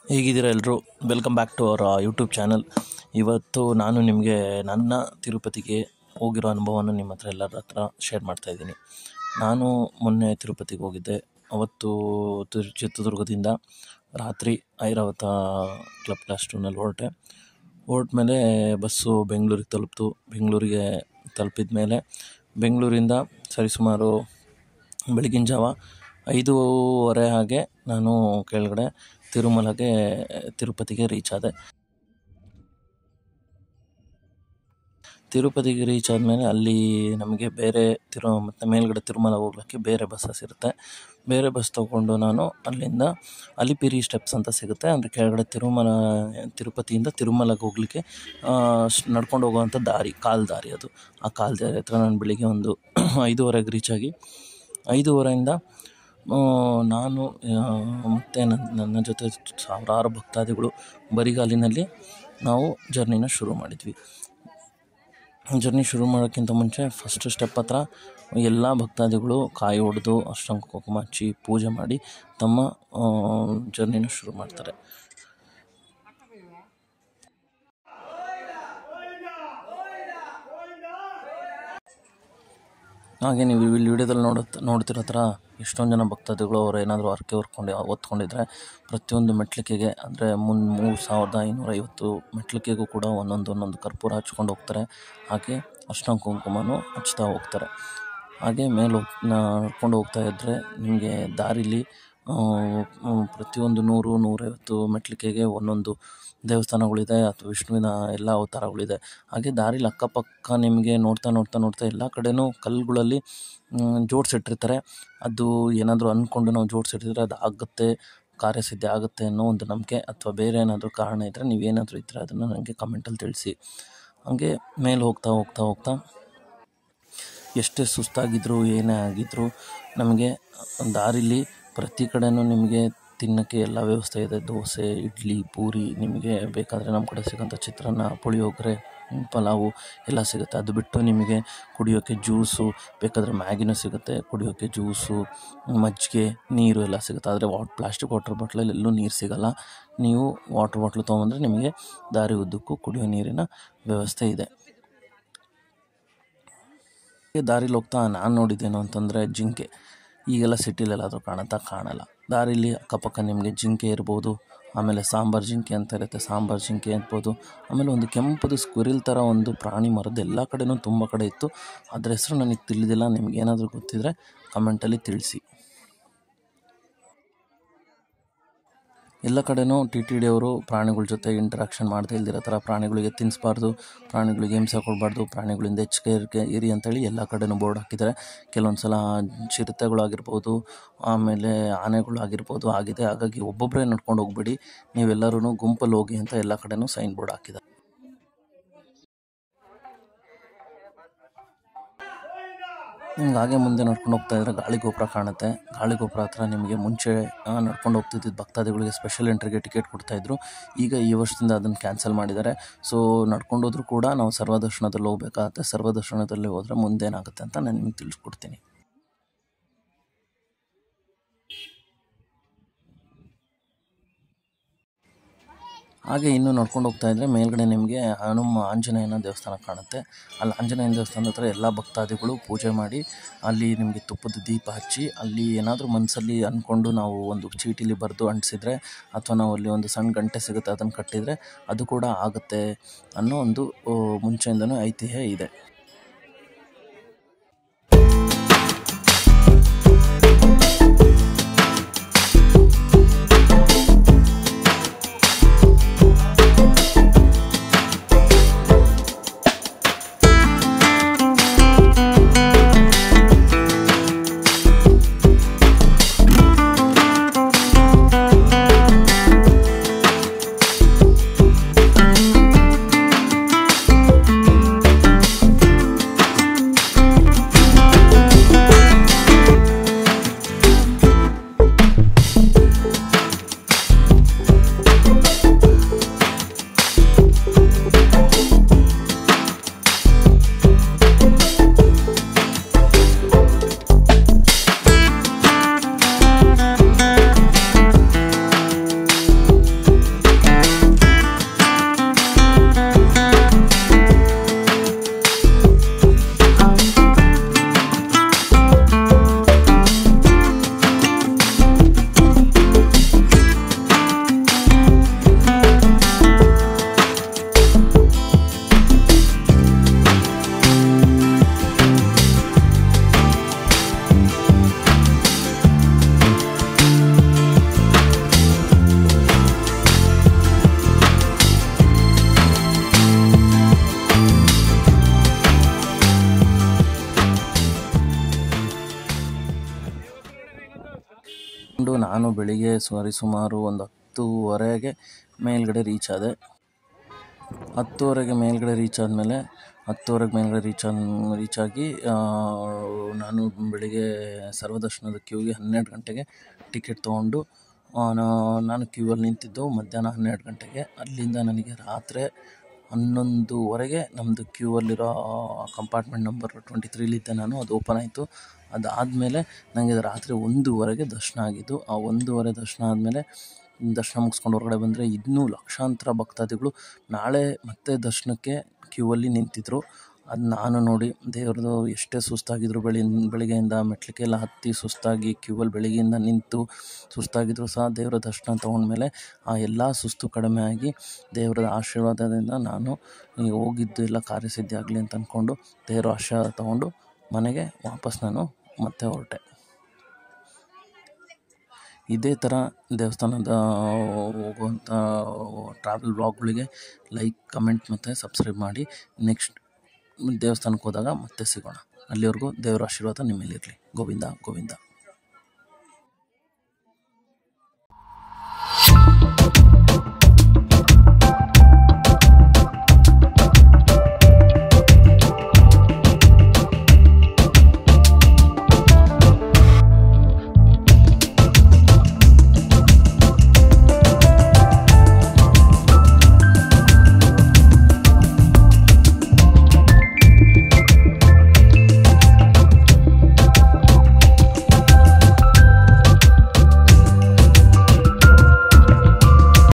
ಹೇಗಿದ್ದೀರಾ ಎಲ್ಲರೂ? Welcome back to our YouTube channel. ಇವತ್ತು ನಾನು ನಿಮಗೆ ನನ್ನ ತಿರುಪತಿಗೆ ಹೋಗಿರೋ ಅನುಭವವನ್ನು ನಿಮ್ಮ ಹತ್ರ ಎಲ್ಲರ ಹತ್ರ ಶೇರ್ ಮಾಡ್ತಾಯಿದ್ದೀನಿ. ನಾನು ಮೊನ್ನೆ ತಿರುಪತಿಗೆ ಹೋಗಿದ್ದೆ. ಅವತ್ತು ಚಿತ್ರದುರ್ಗದಿಂದ ರಾತ್ರಿ ಐರಾವತ ಕ್ಲಬ್ ಕ್ಲಾಸ್ 2ನಲ್ಲಿ ಹೊರಟ್ಮೇಲೆ ಬಸ್ಸು ಬೆಂಗಳೂರಿಗೆ ತಲುಪಿತು. ಬೆಂಗಳೂರಿಗೆ ತಲುಪಿದ ಮೇಲೆ ಬೆಂಗಳೂರಿಂದ ಸರಿಸುಮಾರು ಬೆಳಗಿನ ಜಾವ 5:30 ಹಾಗೆ ನಾನು ಕೆಳಗಡೆ ತಿರುಪತಿಗೆ ರೀಚ್ ಆದೆ. ತಿರುಪತಿಗೆ ರೀಚ್ ಆದಮೇಲೆ ಅಲ್ಲಿ ನಮಗೆ ಬೇರೆ ಮತ್ತು ಮೇಲ್ಗಡೆ ತಿರುಮಲ ಹೋಗ್ಲಿಕ್ಕೆ ಬೇರೆ ಬಸ್ಸಸ್ ಇರುತ್ತೆ. ಬೇರೆ ಬಸ್ ತೊಗೊಂಡು ನಾನು ಅಲ್ಲಿಂದ ಅಲಿಪಿರಿ ಸ್ಟೆಪ್ಸ್ ಅಂತ ಸಿಗುತ್ತೆ. ಅಂದರೆ ಕೆಳಗಡೆ ತಿರುಪತಿಯಿಂದ ತಿರುಮಲಗೆ ಹೋಗಲಿಕ್ಕೆ ನಡ್ಕೊಂಡು ಹೋಗುವಂಥ ದಾರಿ, ಕಾಲು ದಾರಿ ಅದು. ಆ ಕಾಲು ದಾರಿ ಹತ್ರ ನಾನು ಬೆಳಿಗ್ಗೆ ಒಂದು 5:30ಗೆ ರೀಚ್ ಆಗಿ 5:30ಯಿಂದ ನಾನು ಮತ್ತು ನನ್ನ ಜೊತೆ ಸಾವಿರಾರು ಭಕ್ತಾದಿಗಳು ಬರಿಗಾಲಿನಲ್ಲಿ ನಾವು ಜರ್ನಿನ ಶುರು ಮಾಡಿದ್ವಿ. ಜರ್ನಿ ಶುರು ಮಾಡೋಕ್ಕಿಂತ ಮುಂಚೆ ಫಸ್ಟ್ ಸ್ಟೆಪ್ ಹತ್ರ ಎಲ್ಲ ಭಕ್ತಾದಿಗಳು ಕಾಯಿ ಹೊಡೆದು ಅಷ್ಟಂಗ ಕುಂಕುಮ ಹಚ್ಚಿ ಪೂಜೆ ಮಾಡಿ ತಮ್ಮ ಜರ್ನಿನ ಶುರು ಮಾಡ್ತಾರೆ. ಹಾಗೆ ನೀವು ಇಲ್ಲಿ ವಿಡಿಯೋದಲ್ಲಿ ನೋಡ್ತಿರೋ ಥರ ಎಷ್ಟೊಂದು ಜನ ಭಕ್ತಾದಿಗಳು ಅವರು ಏನಾದರೂ ಹರಕೆ ಹೊತ್ಕೊಂಡಿದ್ರೆ ಪ್ರತಿಯೊಂದು ಮೆಟ್ಲಿಕೆಗೆ ಅಂದರೆ 3550 ಮೆಟ್ಲಿಕೆಗೂ ಕೂಡ ಒಂದೊಂದು ಕರ್ಪೂರ ಹಚ್ಕೊಂಡು ಹೋಗ್ತಾರೆ. ಹಾಗೆ ಅಷ್ಟಂಗ ಕುಂಕುಮನೂ ಹಚ್ತಾ ಹೋಗ್ತಾರೆ. ಹಾಗೆ ನಡ್ಕೊಂಡು ಹೋಗ್ತಾ ಇದ್ದರೆ ನಿಮಗೆ ದಾರಿಲಿ ಪ್ರತಿಯೊಂದು 100-150 ಮೆಟ್ಲಿಕೆಗೆ ಒಂದೊಂದು ದೇವಸ್ಥಾನಗಳಿದೆ ಅಥವಾ ವಿಷ್ಣುವಿನ ಎಲ್ಲ ಅವತಾರಗಳಿದೆ. ಹಾಗೆ ದಾರಿಲಿ ಅಕ್ಕಪಕ್ಕ ನಿಮಗೆ ನೋಡ್ತಾ ಎಲ್ಲ ಕಡೆನೂ ಕಲ್ಲುಗಳಲ್ಲಿ ಜೋಡಿಸಿಟ್ಟಿರ್ತಾರೆ. ಅದು ಏನಾದರೂ ಅಂದ್ಕೊಂಡು ನಾವು ಜೋಡಿಸಿಟ್ಟಿದ್ರೆ ಅದು ಆಗುತ್ತೆ, ಕಾರ್ಯಸಿದ್ಧಿ ಆಗುತ್ತೆ ಅನ್ನೋ ಒಂದು ನಂಬಿಕೆ. ಅಥವಾ ಬೇರೆ ಏನಾದರೂ ಕಾರಣ ಇದ್ದರೆ ನೀವೇನಾದರೂ ಇದ್ದರೆ ಅದನ್ನು ನನಗೆ ಕಮೆಂಟಲ್ಲಿ ತಿಳಿಸಿ. ಹಾಗೆ ಮೇಲೆ ಹೋಗ್ತಾ ಎಷ್ಟೇ ಸುಸ್ತಾಗಿದ್ದರೂ ಏನೇ ಆಗಿದ್ದರೂ ನಮಗೆ ದಾರಿಲಿ ಪ್ರತಿ ಕಡೆಯೂ ನಿಮಗೆ ತಿನ್ನೋಕ್ಕೆ ಎಲ್ಲ ವ್ಯವಸ್ಥೆ ಇದೆ. ದೋಸೆ, ಇಡ್ಲಿ, ಪೂರಿ, ನಿಮಗೆ ಬೇಕಾದರೆ ನಮ್ಮ ಕಡೆ ಸಿಗೋಂಥ ಚಿತ್ರಾನ್ನ, ಪುಳಿಯೋಗರೆ, ಪಲಾವು ಎಲ್ಲ ಸಿಗುತ್ತೆ. ಅದು ಬಿಟ್ಟು ನಿಮಗೆ ಕುಡಿಯೋಕ್ಕೆ ಜ್ಯೂಸು, ಬೇಕಾದರೆ ಮ್ಯಾಗಿನೂ ಸಿಗುತ್ತೆ. ಕುಡಿಯೋಕ್ಕೆ ಜ್ಯೂಸು, ಮಜ್ಜಿಗೆ, ನೀರು ಎಲ್ಲ ಸಿಗುತ್ತೆ. ಆದರೆ ಪ್ಲಾಸ್ಟಿಕ್ ವಾಟರ್ ಬಾಟ್ಲಲ್ಲಿ ಎಲ್ಲೂ ನೀರು ಸಿಗೋಲ್ಲ. ನೀವು ವಾಟರ್ ಬಾಟ್ಲು ತೊಗೊಂಡ್ರೆ ನಿಮಗೆ ದಾರಿ ಉದ್ದಕ್ಕೂ ಕುಡಿಯೋ ನೀರಿನ ವ್ಯವಸ್ಥೆ ಇದೆ. ದಾರಿಲಿ ಹೋಗ್ತಾ ನಾನು ನೋಡಿದ್ದೇನು ಅಂತಂದರೆ ಜಿಂಕೆ. ಈಗೆಲ್ಲ ಸಿಟಿಲೆಲ್ಲಾದರೂ ಕಾಣಲ್ಲ. ದಾರಿಲಿ ಅಕ್ಕಪಕ್ಕ ನಿಮಗೆ ಜಿಂಕೆ ಇರ್ಬೋದು, ಆಮೇಲೆ ಸಾಂಬಾರು ಜಿಂಕೆ ಅಂತ ಇರುತ್ತೆ, ಸಾಂಬಾರು ಜಿಂಕೆ ಇರ್ಬೋದು. ಆಮೇಲೆ ಒಂದು ಕೆಂಪದು ಸ್ಕ್ವಿರಿಲ್ ಥರ ಒಂದು ಪ್ರಾಣಿ ಮರದ ಎಲ್ಲ ಕಡೆನೂ ತುಂಬ ಕಡೆ ಇತ್ತು. ಅದ್ರ ಹೆಸರು ನನಗೆ ತಿಳಿದಿಲ್ಲ. ನಿಮ್ಗೆ ಏನಾದರೂ ಗೊತ್ತಿದ್ದರೆ ಕಮೆಂಟಲ್ಲಿ ತಿಳಿಸಿ. ಎಲ್ಲ ಕಡೆನೂ TTD ಅವರು ಪ್ರಾಣಿಗಳ ಜೊತೆ ಇಂಟ್ರಾಕ್ಷನ್ ಮಾಡದೇ ಇಲ್ದಿರೋ ಥರ ಪ್ರಾಣಿಗಳಿಗೆ ತಿನ್ನಿಸ್ಬಾರ್ದು, ಪ್ರಾಣಿಗಳಿಗೆ ಹಿಂಸೆ ಕೊಡಬಾರ್ದು, ಪ್ರಾಣಿಗಳಿಂದ ಎಚ್ಚರಿಕೆ ಇರಿ ಅಂತೇಳಿ ಎಲ್ಲ ಕಡೆನೂ ಬೋರ್ಡ್ ಹಾಕಿದ್ದಾರೆ. ಕೆಲವೊಂದು ಸಲ ಚಿರತೆಗಳಾಗಿರ್ಬೋದು, ಆಮೇಲೆ ಆನೆಗಳಾಗಿರ್ಬೋದು ಆಗಿದೆ. ಹಾಗಾಗಿ ಒಬ್ಬೊಬ್ಬರೇ ನಡ್ಕೊಂಡು ಹೋಗ್ಬೇಡಿ, ನೀವೆಲ್ಲರೂ ಗುಂಪಲ್ಲಿ ಹೋಗಿ ಅಂತ ಎಲ್ಲ ಕಡೆನೂ ಸೈನ್ ಬೋರ್ಡ್ ಹಾಕಿದ್ದಾರೆ. ನಿಮ್ಗೆ ಹಾಗೆ ಮುಂದೆ ನಡ್ಕೊಂಡು ಹೋಗ್ತಾ ಇದ್ದರೆ ಗಾಳಿಗೋಪುರ ಕಾಣುತ್ತೆ. ಗಾಳಿಗೋಪುರ ಹತ್ರ ನಿಮಗೆ ಮುಂಚೆ ನಡ್ಕೊಂಡು ಹೋಗ್ತಿದ್ದ ಭಕ್ತಾದಿಗಳಿಗೆ ಸ್ಪೆಷಲ್ ಎಂಟ್ರಿಗೆ ಟಿಕೆಟ್ ಕೊಡ್ತಾಯಿದ್ರು. ಈಗ ಈ ವರ್ಷದಿಂದ ಅದನ್ನು ಕ್ಯಾನ್ಸಲ್ ಮಾಡಿದ್ದಾರೆ. ಸೊ ನಡ್ಕೊಂಡು ಹೋದ್ರೂ ಕೂಡ ನಾವು ಸರ್ವದರ್ಶನದಲ್ಲಿ ಹೋಗ್ಬೇಕಾಗತ್ತೆ. ಸರ್ವದರ್ಶನದಲ್ಲಿ ಹೋದರೆ ಮುಂದೇನಾಗುತ್ತೆ ಅಂತ ನಾನು ನಿಮಗೆ ತಿಳಿಸ್ಕೊಡ್ತೀನಿ. ಹಾಗೆ ಇನ್ನೂ ನಡ್ಕೊಂಡು ಹೋಗ್ತಾ ಇದ್ದರೆ ಮೇಲ್ಗಡೆ ನಿಮಗೆ ಆಂಜನೇಯನ ದೇವಸ್ಥಾನ ಕಾಣುತ್ತೆ. ಅಲ್ಲಿ ಆಂಜನೇಯನ ದೇವಸ್ಥಾನದ ಹತ್ರ ಎಲ್ಲ ಭಕ್ತಾದಿಗಳು ಪೂಜೆ ಮಾಡಿ ಅಲ್ಲಿ ನಿಮಗೆ ತುಪ್ಪದ ದೀಪ ಹಚ್ಚಿ ಅಲ್ಲಿ ಏನಾದರೂ ಮನಸ್ಸಲ್ಲಿ ಅಂದ್ಕೊಂಡು ನಾವು ಒಂದು ಚೀಟಿಲಿ ಬರೆದು ಅಂಟಿಸಿದ್ರೆ ಅಥವಾ ನಾವು ಅಲ್ಲಿ ಒಂದು ಸಣ್ಣ ಗಂಟೆ ಸಿಗುತ್ತೆ ಅದನ್ನು ಕಟ್ಟಿದರೆ ಅದು ಕೂಡ ಆಗುತ್ತೆ ಅನ್ನೋ ಒಂದು ಮುಂಚೆಯಿಂದನೂ ಐತಿಹ್ಯ ಇದೆ. ನಾನು ಬೆಳಿಗ್ಗೆ ಸುಮಾರು ಒಂದು 10:30ಗೆ ಮೇಲ್ಗಡೆ ರೀಚ್ ಆದೆ. 10:30ಗೆ ಮೇಲ್ಗಡೆ ರೀಚ್ ಆದಮೇಲೆ 10:30ಗೆ ಮೇಲ್ಗಡೆ ರೀಚ್ ಆಗಿ ನಾನು ಬೆಳಿಗ್ಗೆ ಸರ್ವದರ್ಶನದ ಕ್ಯೂಗೆ 12 ಗಂಟೆಗೆ ಟಿಕೆಟ್ ತೊಗೊಂಡು ನಾನು ಕ್ಯೂವಲ್ಲಿ ನಿಂತಿದ್ದು ಮಧ್ಯಾಹ್ನ 12 ಗಂಟೆಗೆ. ಅಲ್ಲಿಂದ ನನಗೆ ರಾತ್ರಿ 11:30ಗೆ ನಮ್ಮದು ಕ್ಯೂವಲ್ಲಿರೋ ಕಂಪಾರ್ಟ್ಮೆಂಟ್ ನಂಬರ್ 23 ನಾನು, ಅದು ಓಪನ್ ಆಯಿತು. ಅದಾದಮೇಲೆ ನನಗೆ ರಾತ್ರಿ 1:00ಗೆ ದರ್ಶನ ಆಗಿದ್ದು. ಆ 1:30 ದರ್ಶನ ಆದಮೇಲೆ ದರ್ಶನ ಮುಗಿಸ್ಕೊಂಡು ಹೊರಗಡೆ ಬಂದರೆ ಇನ್ನೂ ಲಕ್ಷಾಂತರ ಭಕ್ತಾದಿಗಳು ನಾಳೆ ಮತ್ತೆ ದರ್ಶನಕ್ಕೆ ಕ್ಯೂವಲ್ಲಿ ನಿಂತಿದ್ದರು. ಅದು ನಾನು ನೋಡಿ ದೇವ್ರದ್ದು ಎಷ್ಟೇ ಸುಸ್ತಾಗಿದ್ರು ಬೆಳಿಗ್ಗೆಯಿಂದ ಮೆಟ್ಲಿಗೆಲ್ಲ ಹತ್ತಿ ಸುಸ್ತಾಗಿ ಕ್ಯೂವಲ್ಲಿ ಬೆಳಿಗ್ಗೆಯಿಂದ ನಿಂತು ಸುಸ್ತಾಗಿದ್ರು ಸಹ ದೇವರ ದರ್ಶನ ತೊಗೊಂಡ್ಮೇಲೆ ಆ ಎಲ್ಲ ಸುಸ್ತು ಕಡಿಮೆ ಆಗಿ ದೇವರ ಆಶೀರ್ವಾದದಿಂದ ನಾನು ಹೋಗಿದ್ದು ಎಲ್ಲ ಕಾರ್ಯಸಿದ್ಧಿ ಆಗಲಿ ಅಂತ ಅಂದ್ಕೊಂಡು ದೇವರ ಆಶೀರ್ವಾದ ತೊಗೊಂಡು ಮನೆಗೆ ವಾಪಸ್ ನಾನು ಮತ್ತೆ ಹೊರಟೆ. ಇದೇ ಥರ ದೇವಸ್ಥಾನದ ಹೋಗುವಂಥ ಟ್ರಾವೆಲ್ ವ್ಲಾಗ್ಗಳಿಗೆ ಲೈಕ್, ಕಮೆಂಟ್ ಮತ್ತು ಸಬ್ಸ್ಕ್ರೈಬ್ ಮಾಡಿ. ನೆಕ್ಸ್ಟ್ ದೇವಸ್ಥಾನಕ್ಕೆ ಹೋದಾಗ ಮತ್ತೆ ಸಿಗೋಣ. ಅಲ್ಲಿವರೆಗೂ ದೇವರ ಆಶೀರ್ವಾದ ನಿಮ್ಮ ಮೇಲಿರಲಿ. ಗೋವಿಂದ ಗೋವಿಂದ.